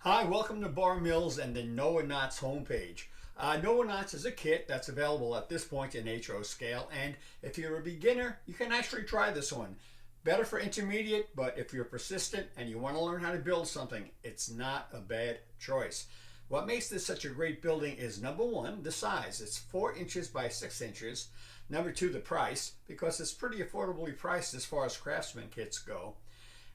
Hi, welcome to Bar Mills and the Noah Knots homepage. Noah Knots is a kit that's available at this point in HO scale, and if you're a beginner, you can actually try this one. Better for intermediate, but if you're persistent and you want to learn how to build something, it's not a bad choice. What makes this such a great building is number one, the size. It's 4 inches by 6 inches. Number two, the price, because it's pretty affordably priced as far as craftsman kits go.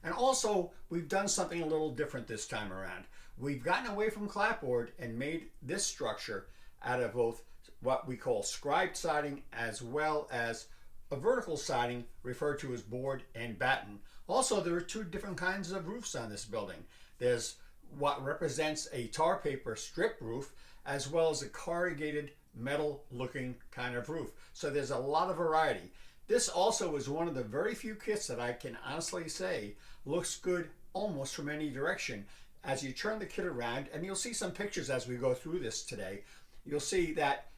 And also, we've done something a little different this time around. We've gotten away from clapboard and made this structure out of both what we call scribed siding as well as a vertical siding referred to as board and batten. Also, there are two different kinds of roofs on this building. There's what represents a tar paper strip roof as well as a corrugated metal looking kind of roof. So there's a lot of variety. This also is one of the very few kits that I can honestly say looks good almost from any direction. As you turn the kit around, and you'll see some pictures as we go through this today, you'll see that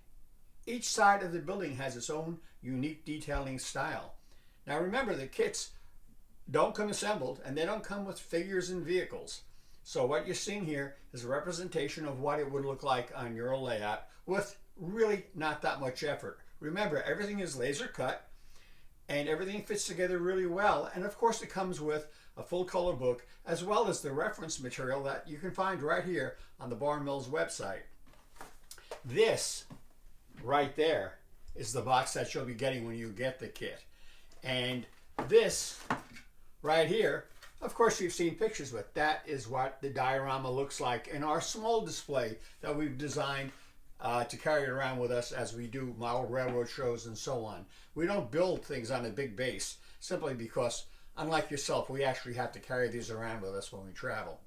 each side of the building has its own unique detailing style. Now remember, the kits don't come assembled and they don't come with figures and vehicles. So what you're seeing here is a representation of what it would look like on your layout with really not that much effort. Remember, everything is laser cut and everything fits together really well. And of course it comes with a full color book as well as the reference material that you can find right here on the Bar Mills website. This right there is the box that you'll be getting when you get the kit. And this right here, of course you've seen pictures, but that is what the diorama looks like in our small display that we've designed to carry it around with us as we do model railroad shows and so on. We don't build things on a big base simply because, unlike yourself, we actually have to carry these around with us when we travel.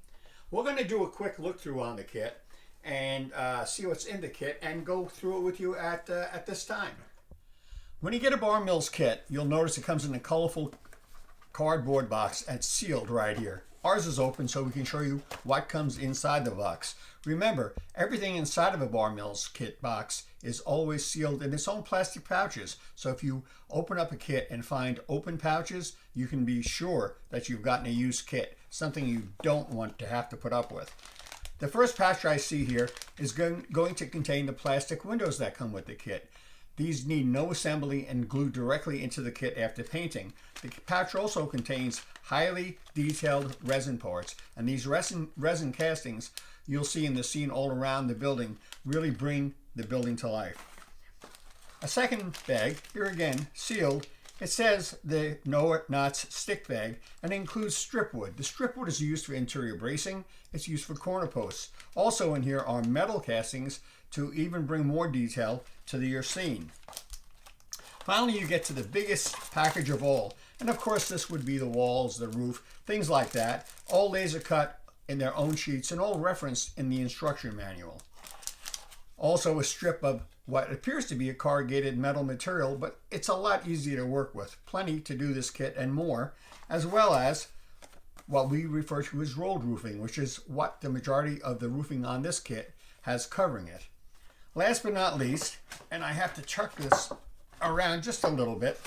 We're going to do a quick look through on the kit and see what's in the kit and go through it with you at this time. When you get a Bar Mills kit, you'll notice it comes in a colorful cardboard box and it's sealed right here. Ours is open so we can show you what comes inside the box. Remember, everything inside of a Bar Mills kit box is always sealed in its own plastic pouches. So if you open up a kit and find open pouches, you can be sure that you've gotten a used kit, something you don't want to have to put up with. The first pouch I see here is going to contain the plastic windows that come with the kit. These need no assembly and glue directly into the kit after painting. The pouch also contains highly detailed resin parts, and these resin castings you'll see in the scene all around the building really bring the building to life. A second bag, here again, sealed. It says the Noah Knots stick bag and includes strip wood. The strip wood is used for interior bracing. It's used for corner posts. Also in here are metal castings to even bring more detail to your scene. Finally, you get to the biggest package of all. And of course, this would be the walls, the roof, things like that, all laser cut in their own sheets and all referenced in the instruction manual. Also a strip of what appears to be a corrugated metal material, but it's a lot easier to work with. Plenty to do this kit and more, as well as what we refer to as rolled roofing, which is what the majority of the roofing on this kit has covering it. Last but not least, and I have to chuck this around just a little bit,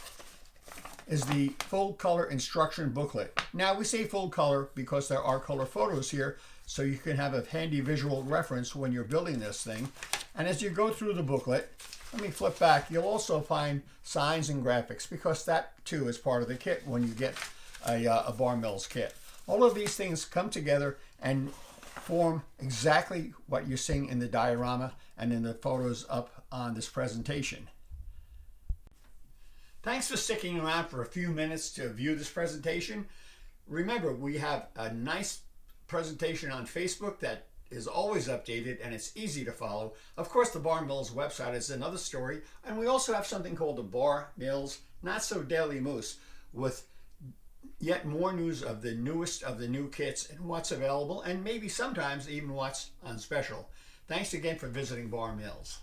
is the full color instruction booklet. Now we say full color because there are color photos here, so you can have a handy visual reference when you're building this thing. And as you go through the booklet, let me flip back, you'll also find signs and graphics because that too is part of the kit when you get a Bar Mills kit. All of these things come together and form exactly what you're seeing in the diorama and in the photos up on this presentation. Thanks for sticking around for a few minutes to view this presentation. Remember, we have a nice presentation on Facebook that is always updated and it's easy to follow. Of course, the Bar Mills website is another story, and we also have something called the Bar Mills Not So Daily Moose with yet more news of the newest of the new kits and what's available, and maybe sometimes even what's on special. Thanks again for visiting Bar Mills.